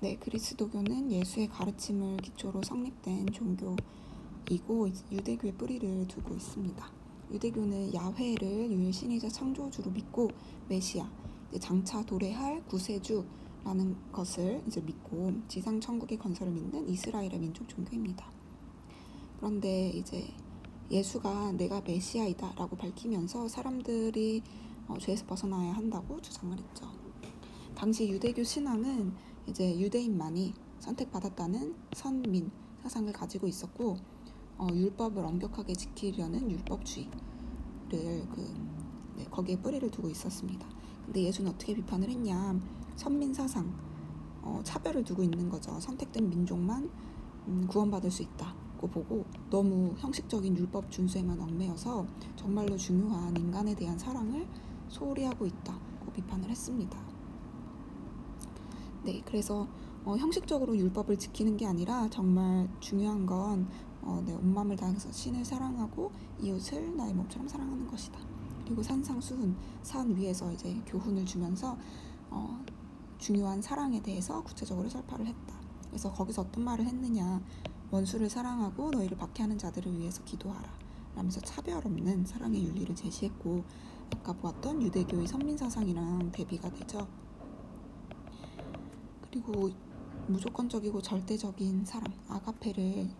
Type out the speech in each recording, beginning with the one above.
네, 그리스도교는 예수의 가르침을 기초로 성립된 종교이고 유대교의 뿌리를 두고 있습니다. 유대교는 야훼를 유일신이자 창조주로 믿고 메시아, 장차 도래할 구세주라는 것을 믿고 지상 천국의 건설을 믿는 이스라엘의 민족 종교입니다. 그런데 예수가 내가 메시아이다라고 밝히면서 사람들이 죄에서 벗어나야 한다고 주장을 했죠. 당시 유대교 신앙은 유대인만이 선택받았다는 선민 사상을 가지고 있었고 율법을 엄격하게 지키려는 율법주의를 거기에 뿌리를 두고 있었습니다. 근데 예수는 어떻게 비판을 했냐? 선민 사상, 차별을 두고 있는 거죠. 선택된 민족만 구원받을 수 있다고 보고 너무 형식적인 율법 준수에만 얽매여서 정말로 중요한 인간에 대한 사랑을 소홀히 하고 있다고 비판을 했습니다. 네, 그래서 형식적으로 율법을 지키는 게 아니라 정말 중요한 건 온 마음을 다해서 신을 사랑하고 이웃을 나의 몸처럼 사랑하는 것이다. 그리고 산상수훈, 산 위에서 교훈을 주면서 중요한 사랑에 대해서 구체적으로 설파를 했다. 그래서 거기서 어떤 말을 했느냐? 원수를 사랑하고 너희를 박해하는 자들을 위해서 기도하라 라면서 차별 없는 사랑의 윤리를 제시했고, 아까 보았던 유대교의 선민사상이랑 대비가 되죠. 그리고 무조건적이고 절대적인 사랑, 아가페를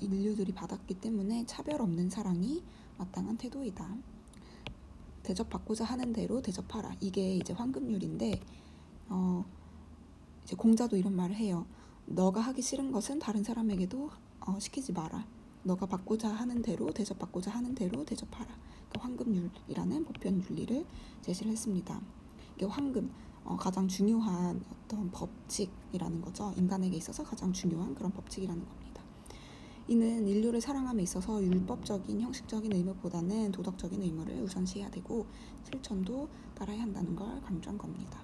인류들이 받았기 때문에 차별 없는 사랑이 마땅한 태도이다. 대접받고자 하는 대로 대접하라. 이게 황금률인데 공자도 이런 말을 해요. 너가 하기 싫은 것은 다른 사람에게도 시키지 마라. 너가 받고자 하는 대로 대접받고자 하는 대로 대접하라. 그러니까 황금률이라는 보편 윤리를 제시를 했습니다. 이게 황금, 가장 중요한 어떤 법칙이라는 거죠. 인간에게 있어서 가장 중요한 그런 법칙이라는 겁니다. 이는 인류를 사랑함에 있어서 율법적인 형식적인 의무보다는 도덕적인 의무를 우선시해야 되고 실천도 따라야 한다는 걸 강조한 겁니다.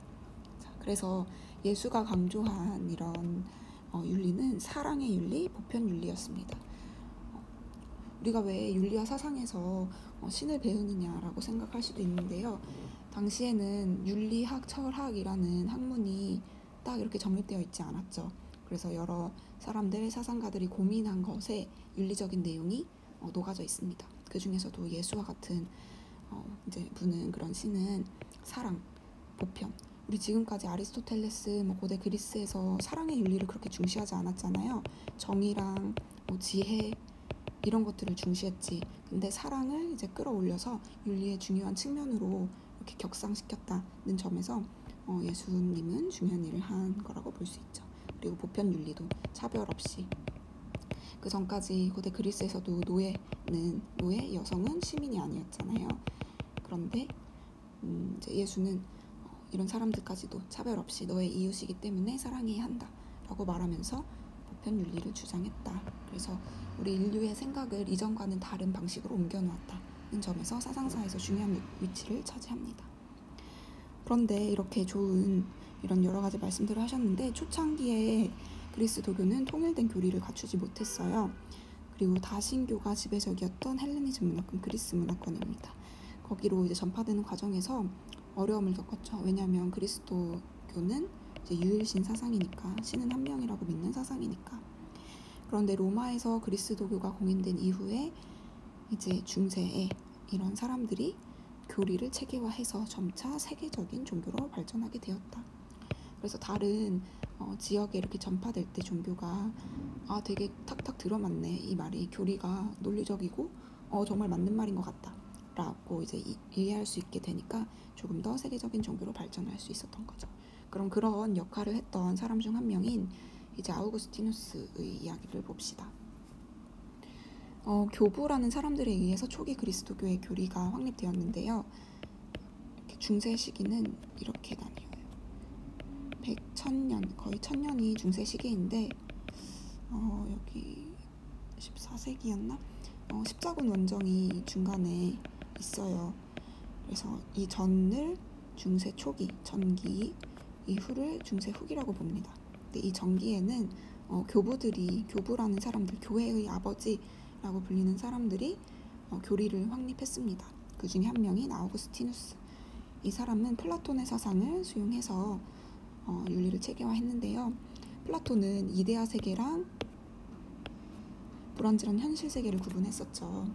자, 그래서 예수가 강조한 이런 윤리는 사랑의 윤리, 보편 윤리였습니다. 우리가 왜 윤리와 사상에서 신을 배우느냐라고 생각할 수도 있는데요. 당시에는 윤리학, 철학이라는 학문이 딱 이렇게 정립되어 있지 않았죠. 그래서 여러 사람들, 사상가들이 고민한 것에 윤리적인 내용이 녹아져 있습니다. 그 중에서도 예수와 같은 분은 그런 신은 사랑, 보편. 우리 지금까지 아리스토텔레스, 고대 그리스에서 사랑의 윤리를 그렇게 중시하지 않았잖아요. 정의랑 지혜 이런 것들을 중시했지. 근데 사랑을 끌어올려서 윤리의 중요한 측면으로 이렇게 격상시켰다는 점에서 예수님은 중요한 일을 한 거라고 볼 수 있죠. 그리고 보편 윤리도 차별 없이. 그 전까지 고대 그리스에서도 노예 여성은 시민이 아니었잖아요. 그런데 예수는 이런 사람들까지도 차별 없이 너의 이웃이기 때문에 사랑해야 한다라고 말하면서 보편 윤리를 주장했다. 그래서 우리 인류의 생각을 이전과는 다른 방식으로 옮겨놓았다는 점에서 사상사에서 중요한 위치를 차지합니다. 그런데 이렇게 좋은 이런 여러 가지 말씀들을 하셨는데 초창기에 그리스도교는 통일된 교리를 갖추지 못했어요. 그리고 다신교가 지배적이었던 헬레니즘 문화권, 그리스 문화권입니다. 거기로 전파되는 과정에서 어려움을 겪었죠. 왜냐하면 그리스도교는 유일신 사상이니까, 신은 한 명이라고 믿는 사상이니까. 그런데 로마에서 그리스도교가 공인된 이후에 중세에 이런 사람들이 교리를 체계화해서 점차 세계적인 종교로 발전하게 되었다. 그래서 다른 지역에 이렇게 전파될 때 종교가 되게 탁탁 들어맞네. 이 말이 교리가 논리적이고 정말 맞는 말인 것 같다 라고 이해할 수 있게 되니까 조금 더 세계적인 종교로 발전할 수 있었던 거죠. 그럼 그런 역할을 했던 사람 중 한 명인 아우구스티누스의 이야기를 봅시다. 교부라는 사람들에 의해서 초기 그리스도교의 교리가 확립되었는데요. 중세 시기는 이렇게 나뉘어요. 100,000년, 거의 1000년이 중세 시기인데 여기 14세기였나? 십자군 원정이 중간에 있어요. 그래서 이 전을 중세 초기, 전기, 이후를 중세 후기라고 봅니다. 근데 이 전기에는 교부라는 사람들, 교회의 아버지라고 불리는 사람들이 교리를 확립했습니다. 그 중에 한 명인 아우구스티누스. 이 사람은 플라톤의 사상을 수용해서 윤리를 체계화했는데요. 플라톤은 이데아 세계랑 불완전한 현실 세계를 구분했었죠.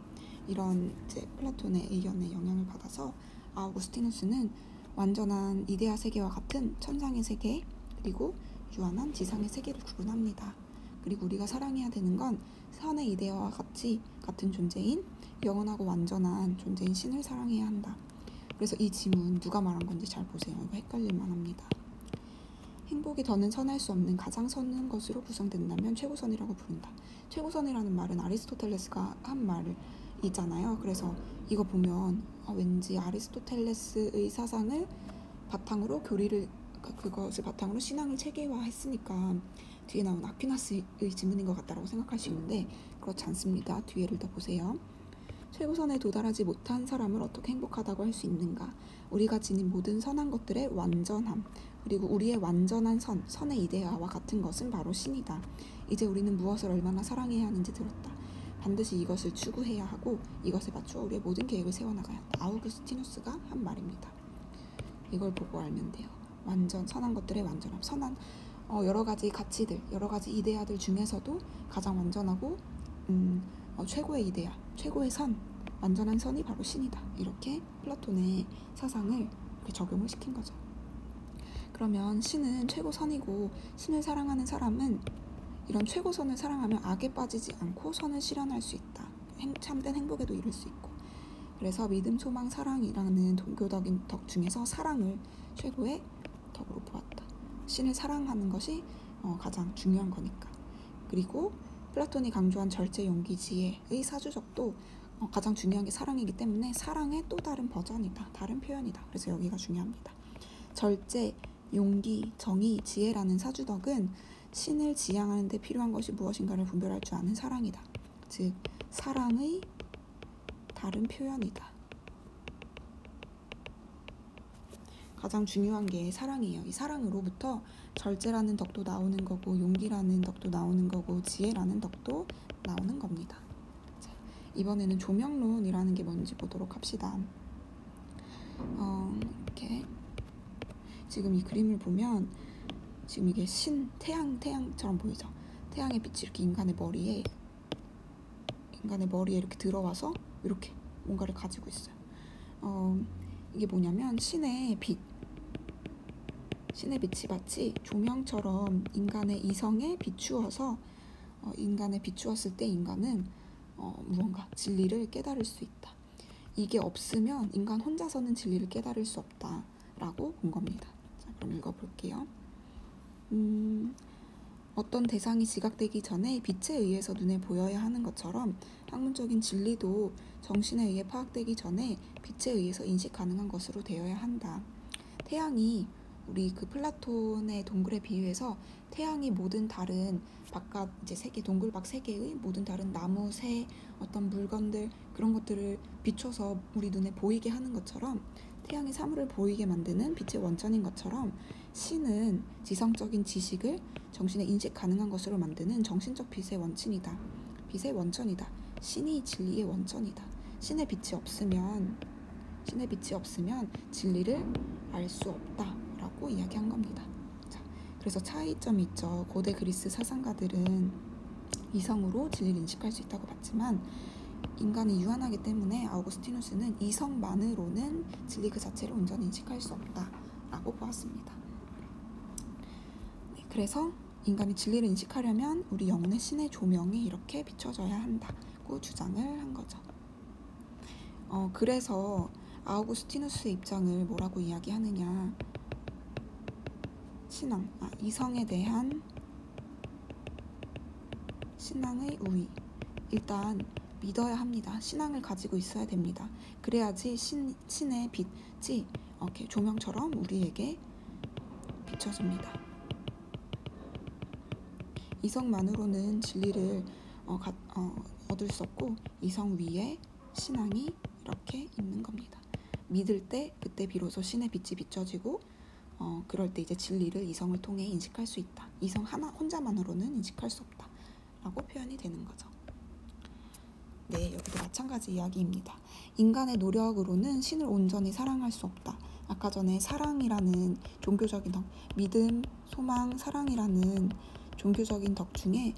이런 이제 플라톤의 의견에 영향을 받아서 아우구스티누스는 완전한 이데아 세계와 같은 천상의 세계, 그리고 유한한 지상의 세계를 구분합니다. 그리고 우리가 사랑해야 되는 건 선의 이데아와 같은 존재인 영원하고 완전한 존재인 신을 사랑해야 한다. 그래서 이 지문 누가 말한 건지 잘 보세요. 이거 헷갈릴 만합니다. 행복이 더는 선할 수 없는 가장 선한 것으로 구성된다면 최고선이라고 부른다. 최고선이라는 말은 아리스토텔레스가 한 말이잖아요. 그래서 이거 보면 왠지 아리스토텔레스의 사상을 바탕으로 그것을 바탕으로 신앙을 체계화했으니까 뒤에 나온 아퀴나스의 지문인 것 같다라고 생각할 수 있는데 그렇지 않습니다. 뒤에를 더 보세요. 최고선에 도달하지 못한 사람을 어떻게 행복하다고 할 수 있는가? 우리가 지닌 모든 선한 것들의 완전함, 그리고 우리의 완전한 선의 이데아와 같은 것은 바로 신이다. 이제 우리는 무엇을 얼마나 사랑해야 하는지 들었다. 반드시 이것을 추구해야 하고 이것에 맞추어 우리의 모든 계획을 세워나가야 한다. 아우구스티누스가 한 말입니다. 이걸 보고 알면 돼요. 완전 선한 것들의 완전함, 선한 여러 가지 가치들, 여러 가지 이데아들 중에서도 가장 완전하고 최고의 이데아, 최고의 선, 완전한 선이 바로 신이다. 이렇게 플라톤의 사상을 이렇게 적용을 시킨 거죠. 그러면 신은 최고선이고 신을 사랑하는 사람은 이런 최고선을 사랑하면 악에 빠지지 않고 선을 실현할 수 있다. 참된 행복에도 이룰 수 있고. 그래서 믿음, 소망, 사랑이라는 종교적인 덕 중에서 사랑을 최고의 덕으로 보았다. 신을 사랑하는 것이 가장 중요한 거니까. 그리고 플라톤이 강조한 절제, 용기, 지혜의 사주적도 가장 중요한 게 사랑이기 때문에 사랑의 또 다른 버전이다. 다른 표현이다. 그래서 여기가 중요합니다. 절제, 용기, 정의, 지혜라는 사주덕은 신을 지향하는 데 필요한 것이 무엇인가를 분별할 줄 아는 사랑이다. 즉 사랑의 다른 표현이다. 가장 중요한 게 사랑이에요. 이 사랑으로부터 절제라는 덕도 나오는 거고 용기라는 덕도 나오는 거고 지혜라는 덕도 나오는 겁니다. 자, 이번에는 조명론이라는 게 뭔지 보도록 합시다. 이렇게 지금 이 그림을 보면 지금 이게 태양처럼 보이죠? 태양의 빛이 이렇게 인간의 머리에 이렇게 들어와서 이렇게 뭔가를 가지고 있어요. 이게 뭐냐면 신의 빛이 마치 조명처럼 인간의 이성에 비추어서 인간에 비추었을 때 인간은 무언가 진리를 깨달을 수 있다. 이게 없으면 인간 혼자서는 진리를 깨달을 수 없다라고 본 겁니다. 자, 그럼 읽어볼게요. 어떤 대상이 지각되기 전에 빛에 의해서 눈에 보여야 하는 것처럼 학문적인 진리도 정신에 의해 파악되기 전에 빛에 의해서 인식 가능한 것으로 되어야 한다. 태양이 우리 그 플라톤의 동굴에 비유해서 태양이 모든 다른 바깥 이제 세계, 동굴밖 세계의 모든 다른 나무, 새, 어떤 물건들 그런 것들을 비춰서 우리 눈에 보이게 하는 것처럼 태양이 사물을 보이게 만드는 빛의 원천인 것처럼 신은 지성적인 지식을 정신에 인식 가능한 것으로 만드는 정신적 빛의 원천이다. 빛의 원천이다. 신이 진리의 원천이다. 신의 빛이 없으면 진리를 알 수 없다라고 이야기한 겁니다. 자, 그래서 차이점이 있죠. 고대 그리스 사상가들은 이성으로 진리를 인식할 수 있다고 봤지만 인간이 유한하기 때문에 아우구스티누스는 이성만으로는 진리 그 자체를 온전히 인식할 수 없다라고 보았습니다. 네, 그래서 인간이 진리를 인식하려면 우리 영혼의 신의 조명이 이렇게 비춰져야 한다고 주장을 한 거죠. 그래서 아우구스티누스의 입장을 뭐라고 이야기하느냐. 이성에 대한 신앙의 우위. 일단 믿어야 합니다. 신앙을 가지고 있어야 됩니다. 그래야지 신의 빛이 이렇게 조명처럼 우리에게 비춰집니다. 이성만으로는 진리를 얻을 수 없고 이성 위에 신앙이 이렇게 있는 겁니다. 믿을 때 그때 비로소 신의 빛이 비춰지고 그럴 때 이제 진리를 이성을 통해 인식할 수 있다. 이성 혼자만으로는 인식할 수 없다 라고 표현이 되는 거죠. 네, 여기도 마찬가지 이야기입니다. 인간의 노력으로는 신을 온전히 사랑할 수 없다. 아까 전에 사랑이라는 종교적인 덕, 믿음, 소망, 사랑이라는 종교적인 덕 중에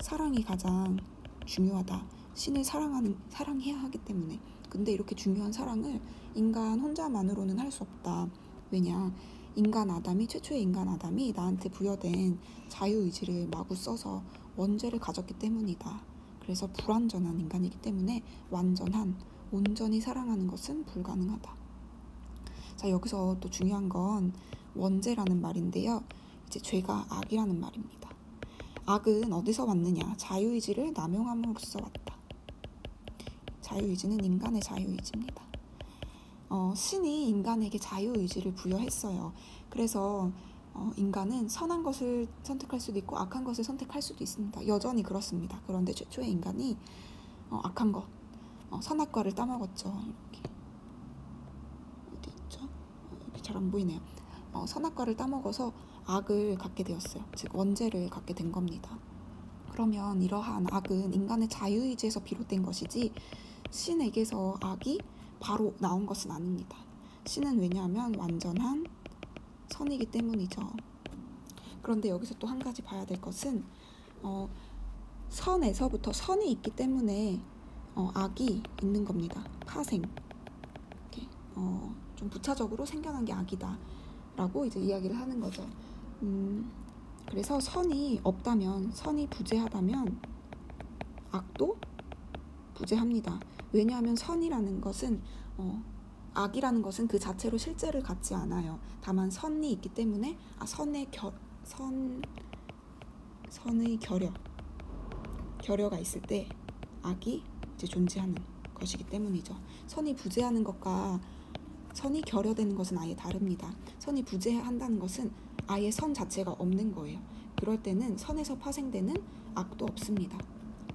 사랑이 가장 중요하다. 신을 사랑해야 하기 때문에. 근데 이렇게 중요한 사랑을 인간 혼자만으로는 할 수 없다. 왜냐? 최초의 인간 아담이 나한테 부여된 자유의지를 마구 써서 원죄를 가졌기 때문이다. 그래서 불완전한 인간이기 때문에 온전히 사랑하는 것은 불가능하다. 자, 여기서 또 중요한 건 원죄라는 말인데요. 이제 죄가 악이라는 말입니다. 악은 어디서 왔느냐? 자유의지를 남용함으로써 왔다. 자유의지는 인간의 자유의지입니다. 신이 인간에게 자유의지를 부여했어요. 그래서 인간은 선한 것을 선택할 수도 있고 악한 것을 선택할 수도 있습니다. 여전히 그렇습니다. 그런데 최초의 인간이 악한 것, 선악과를 따먹었죠. 이렇게 어디 있죠? 여기 잘 안 보이네요. 선악과를 따먹어서 악을 갖게 되었어요. 즉 원죄를 갖게 된 겁니다. 그러면 이러한 악은 인간의 자유의지에서 비롯된 것이지 신에게서 악이 바로 나온 것은 아닙니다. 신은 왜냐하면 완전한 선이기 때문이죠. 그런데 여기서 또 한 가지 봐야 될 것은 선에서부터 선이 있기 때문에 악이 있는 겁니다. 파생. 이렇게, 좀 부차적으로 생겨난 게 악이다 라고 이제 이야기를 하는 거죠. 그래서 선이 없다면, 선이 부재하다면 악도 부재합니다. 왜냐하면 선이라는 것은 악이라는 것은 그 자체로 실제를 갖지 않아요. 다만 선이 있기 때문에 선의 결여가 있을 때 악이 이제 존재하는 것이기 때문이죠. 선이 부재하는 것과 선이 결여되는 것은 아예 다릅니다. 선이 부재한다는 것은 아예 선 자체가 없는 거예요. 그럴 때는 선에서 파생되는 악도 없습니다.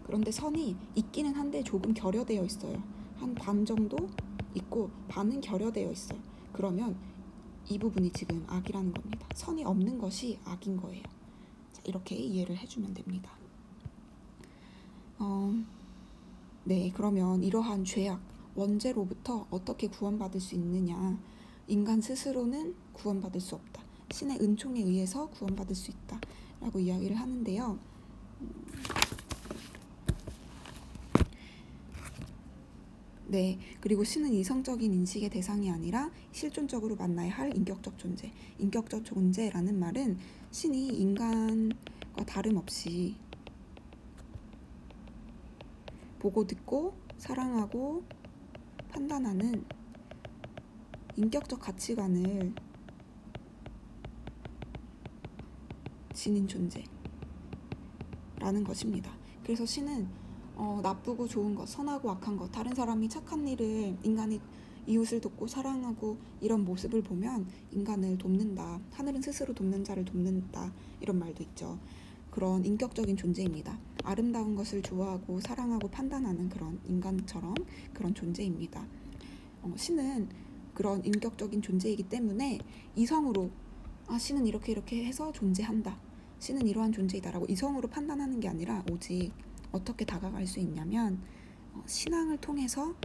그런데 선이 있기는 한데 조금 결여되어 있어요. 한 반 정도 있고 반은 결여되어 있어요. 그러면 이 부분이 지금 악이라는 겁니다. 선이 없는 것이 악인 거예요. 자, 이렇게 이해를 해주면 됩니다. 네, 그러면 이러한 죄악, 원죄로부터 어떻게 구원받을 수 있느냐? 인간 스스로는 구원받을 수 없다. 신의 은총에 의해서 구원받을 수 있다 라고 이야기를 하는데요. 네, 그리고 신은 이성적인 인식의 대상이 아니라 실존적으로 만나야 할 인격적 존재. 인격적 존재라는 말은 신이 인간과 다름없이 보고 듣고 사랑하고 판단하는 인격적 가치관을 지닌 존재라는 것입니다. 그래서 신은 나쁘고 좋은 것, 선하고 악한 것, 다른 사람이 착한 일을 인간이 이웃을 돕고 사랑하고 이런 모습을 보면 인간을 돕는다. 하늘은 스스로 돕는 자를 돕는다. 이런 말도 있죠. 그런 인격적인 존재입니다. 아름다운 것을 좋아하고 사랑하고 판단하는 그런 인간처럼 그런 존재입니다. 신은 그런 인격적인 존재이기 때문에 이성으로 신은 이렇게 해서 존재한다. 신은 이러한 존재이다라고 이성으로 판단하는 게 아니라 오직 어떻게 다가갈 수 있냐면 신앙을 통해서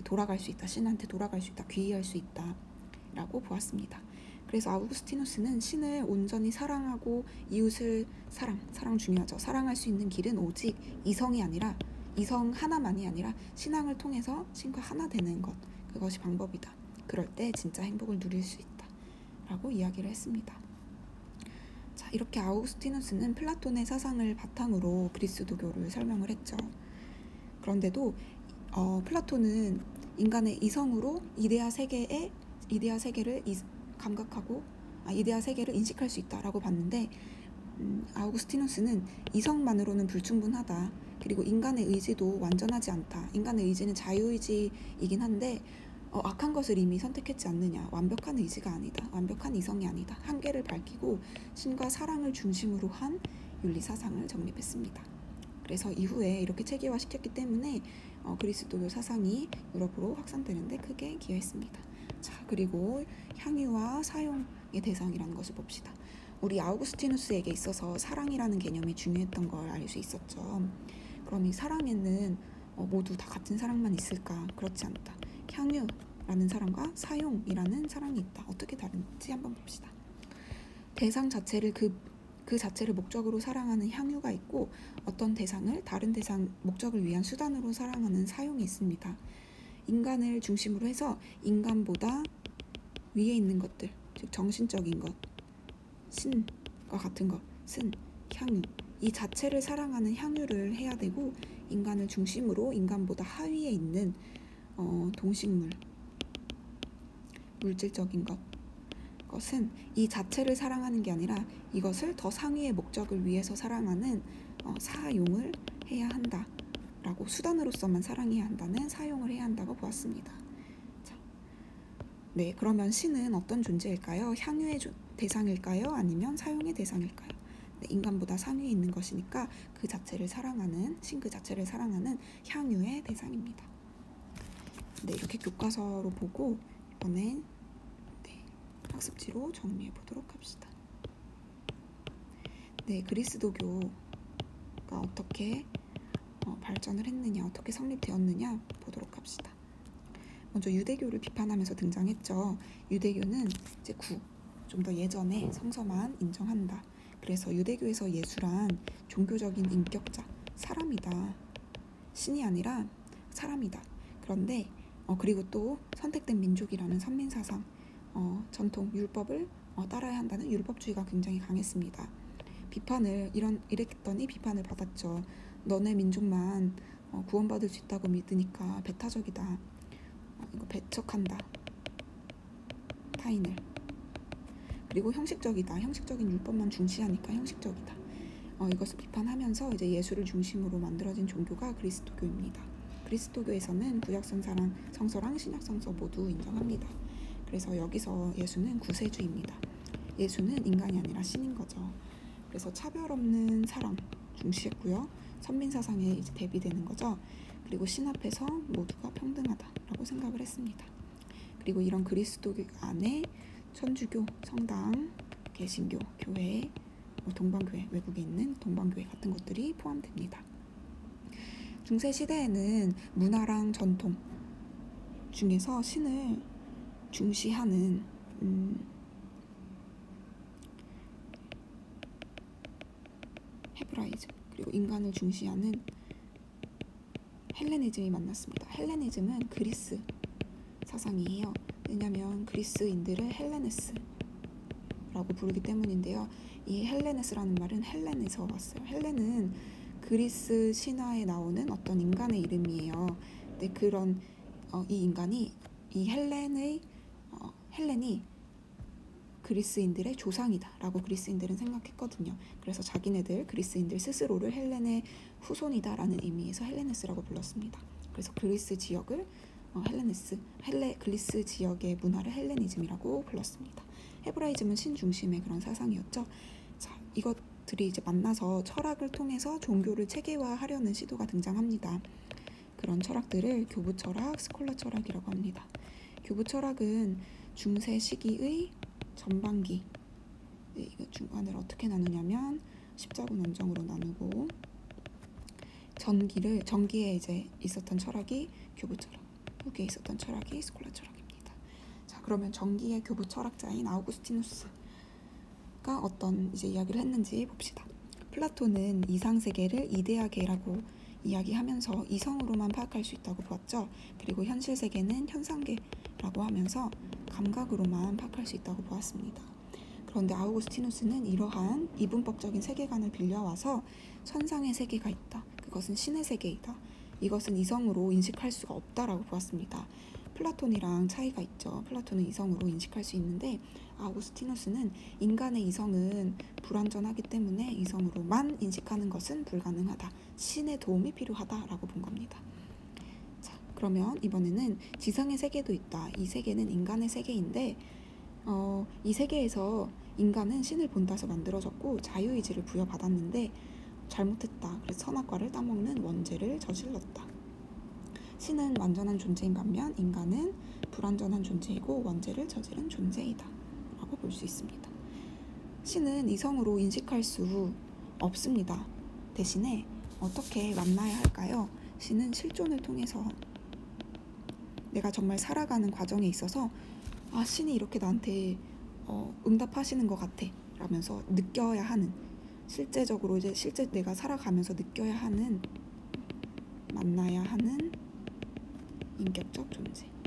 돌아갈 수 있다. 신한테 돌아갈 수 있다. 귀의할 수 있다 라고 보았습니다. 그래서 아우구스티누스는 신을 온전히 사랑하고 이웃을 사랑 중요하죠. 사랑할 수 있는 길은 오직 이성 하나만이 아니라 신앙을 통해서 신과 하나 되는 것, 그것이 방법이다. 그럴 때 진짜 행복을 누릴 수 있다 라고 이야기를 했습니다. 자, 이렇게 아우구스티누스는 플라톤의 사상을 바탕으로 그리스도교를 설명을 했죠. 그런데도 플라톤은 인간의 이성으로 이데아 세계를 감각하고 이데아 세계를 인식할 수 있다라고 봤는데 아우구스티누스는 이성만으로는 불충분하다. 그리고 인간의 의지도 완전하지 않다. 인간의 의지는 자유의지이긴 한데 악한 것을 이미 선택했지 않느냐. 완벽한 의지가 아니다. 완벽한 이성이 아니다. 한계를 밝히고 신과 사랑을 중심으로 한 윤리사상을 정립했습니다. 그래서 이후에 이렇게 체계화시켰기 때문에 그리스도교 사상이 유럽으로 확산되는데 크게 기여했습니다. 자, 그리고 향유와 사용의 대상이라는 것을 봅시다. 우리 아우구스티누스에게 있어서 사랑이라는 개념이 중요했던 걸 알 수 있었죠. 그럼 이 사랑에는 모두 다 같은 사랑만 있을까? 그렇지 않다. 향유, 대상이다라는 사랑과 사용이라는 사랑이 있다. 어떻게 다른지 한번 봅시다. 대상 자체를 그 자체를 목적으로 사랑하는 향유가 있고, 어떤 대상을 다른 대상 목적을 위한 수단으로 사랑하는 사용이 있습니다. 인간을 중심으로 해서 인간보다 위에 있는 것들, 즉 정신적인 것, 신과 같은 것은 향유, 이 자체를 사랑하는 향유를 해야 되고, 인간을 중심으로 인간보다 하위에 있는 동식물, 물질적인 것은 이 자체를 사랑하는 게 아니라 이것을 더 상위의 목적을 위해서 사랑하는 사용을 해야 한다라고, 수단으로서만 사랑해야 한다는 사용을 해야 한다고 보았습니다. 자, 네, 그러면 신은 어떤 존재일까요? 향유의 대상일까요? 아니면 사용의 대상일까요? 네, 인간보다 상위에 있는 것이니까 그 자체를 사랑하는, 신 그 자체를 사랑하는 향유의 대상입니다. 네, 이렇게 교과서로 보고 이번엔 학습지로 정리해 보도록 합시다. 네, 그리스도교가 어떻게 발전을 했느냐, 어떻게 성립되었느냐 보도록 합시다. 먼저 유대교를 비판하면서 등장했죠. 유대교는 이제 좀 더 예전에 성서만 인정한다. 그래서 유대교에서 예수란 종교적인 인격자, 사람이다. 신이 아니라 사람이다. 그런데 그리고 또 선택된 민족이라는 선민사상, 전통, 율법을 따라야 한다는 율법주의가 굉장히 강했습니다. 이랬더니 비판을 받았죠. 너네 민족만 구원받을 수 있다고 믿으니까 배타적이다. 이거 배척한다. 타인을. 그리고 형식적이다. 형식적인 율법만 중시하니까 형식적이다. 이것을 비판하면서 이제 예수를 중심으로 만들어진 종교가 그리스도교입니다. 그리스도교에서는 구약성서랑 신약성서 모두 인정합니다. 그래서 여기서 예수는 구세주입니다. 예수는 인간이 아니라 신인 거죠. 그래서 차별 없는 사랑 중시했고요. 선민사상에 이제 대비되는 거죠. 그리고 신 앞에서 모두가 평등하다라고 생각을 했습니다. 그리고 이런 그리스도교 안에 천주교, 성당, 개신교, 교회, 동방교회, 외국에 있는 동방교회 같은 것들이 포함됩니다. 중세시대에는 문화랑 전통 중에서 신을 중시하는 헤브라이즘, 그리고 인간을 중시하는 헬레니즘이 만났습니다. 헬레니즘은 그리스 사상이에요. 왜냐하면 그리스인들을 헬레네스라고 부르기 때문인데요. 이 헬레네스라는 말은 헬렌에서 왔어요. 헬렌은 그리스 신화에 나오는 어떤 인간의 이름이에요. 근데 그런 이 인간이, 이 헬렌이 그리스인들의 조상이다라고 그리스인들은 생각했거든요. 그래서 자기네들 그리스인들 스스로를 헬렌의 후손이다라는 의미에서 헬레네스라고 불렀습니다. 그래서 그리스 지역을 그리스 지역의 문화를 헬레니즘이라고 불렀습니다. 헤브라이즘은 신 중심의 그런 사상이었죠. 자, 이것들이 이제 만나서 철학을 통해서 종교를 체계화하려는 시도가 등장합니다. 그런 철학들을 교부 철학, 스콜라 철학이라고 합니다. 교부 철학은 중세 시기의 전반기, 이거 중간을 어떻게 나누냐면 십자군 원정으로 나누고, 전기에 이제 있었던 철학이 교부 철학, 후기에 있었던 철학이 스콜라 철학입니다. 자, 그러면 전기의 교부 철학자인 아우구스티누스가 어떤 이제 이야기를 했는지 봅시다. 플라톤은 이상세계를 이데아계라고 이야기하면서 이성으로만 파악할 수 있다고 보았죠. 그리고 현실 세계는 현상계라고 하면서 감각으로만 파악할 수 있다고 보았습니다. 그런데 아우구스티누스는 이러한 이분법적인 세계관을 빌려와서 천상의 세계가 있다. 그것은 신의 세계이다. 이것은 이성으로 인식할 수가 없다라고 보았습니다. 플라톤이랑 차이가 있죠. 플라톤은 이성으로 인식할 수 있는데 아우구스티누스는 인간의 이성은 불완전하기 때문에 이성으로만 인식하는 것은 불가능하다. 신의 도움이 필요하다라고 본 겁니다. 자, 그러면 이번에는 지상의 세계도 있다. 이 세계는 인간의 세계인데 이 세계에서 인간은 신을 본따서 만들어졌고 자유의지를 부여받았는데 잘못했다. 그래서 선악과를 따먹는 원죄를 저질렀다. 신은 완전한 존재인 반면 인간은 불완전한 존재이고 원죄를 저지른 존재이다 라고 볼 수 있습니다. 신은 이성으로 인식할 수 없습니다. 대신에 어떻게 만나야 할까요? 신은 실존을 통해서 내가 정말 살아가는 과정에 있어서 아, 신이 이렇게 나한테 응답하시는 것 같아 라면서 느껴야 하는, 실제적으로 이제 실제 내가 살아가면서 느껴야 하는, 만나야 하는 인격적 존재.